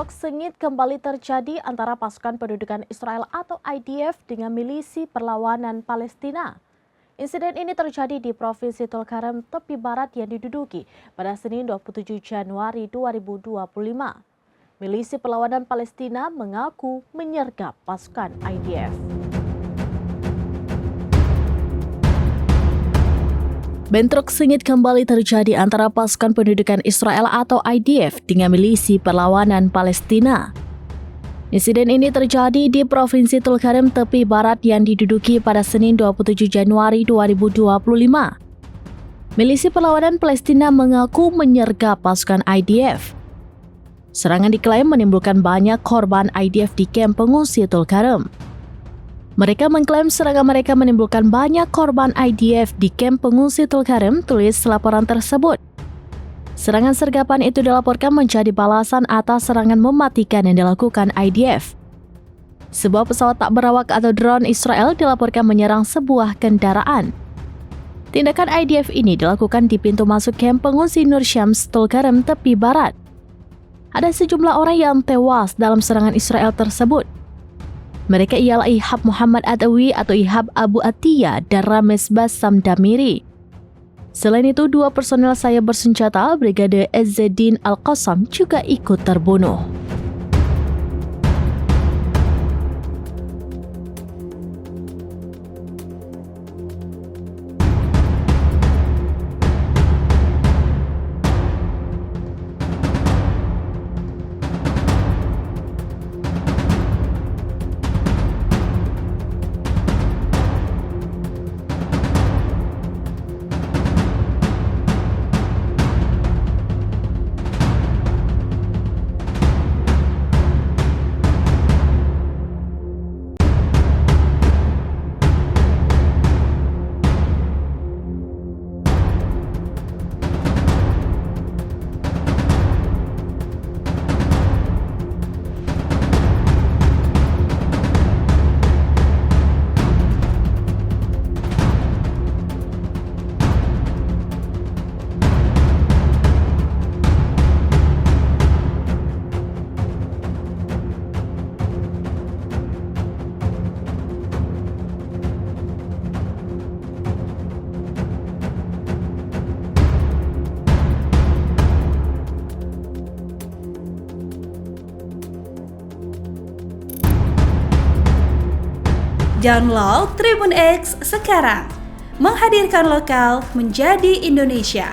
Bentrok sengit kembali terjadi antara pasukan pendudukan Israel atau IDF dengan milisi perlawanan Palestina. Insiden ini terjadi di Provinsi Tulkarem tepi barat yang diduduki pada Senin 27 Januari 2025. Milisi perlawanan Palestina mengaku menyergap pasukan IDF. Bentrok sengit kembali terjadi antara pasukan pendudukan Israel atau IDF dengan milisi perlawanan Palestina. Insiden ini terjadi di Provinsi Tulkarem tepi barat yang diduduki pada Senin 27 Januari 2025. Milisi perlawanan Palestina mengaku menyergap pasukan IDF. Serangan diklaim menimbulkan banyak korban IDF di kamp pengungsi Tulkarem. Mereka mengklaim serangan mereka menimbulkan banyak korban IDF di kamp pengungsi Tulkarem, tulis laporan tersebut. Serangan sergapan itu dilaporkan menjadi balasan atas serangan mematikan yang dilakukan IDF. Sebuah pesawat tak berawak atau drone Israel dilaporkan menyerang sebuah kendaraan. Tindakan IDF ini dilakukan di pintu masuk kamp pengungsi Nur Syams, Tulkarem tepi barat. Ada sejumlah orang yang tewas dalam serangan Israel tersebut. Mereka ialah Ihab Muhammad Adawi atau Ihab Abu Atiyah dan Rames Bassam Damiri. Selain itu, 2 personel sayap bersenjata Brigade Ezzeddin Al-Qassam juga ikut terbunuh. Download Tribun X sekarang, menghadirkan lokal menjadi Indonesia.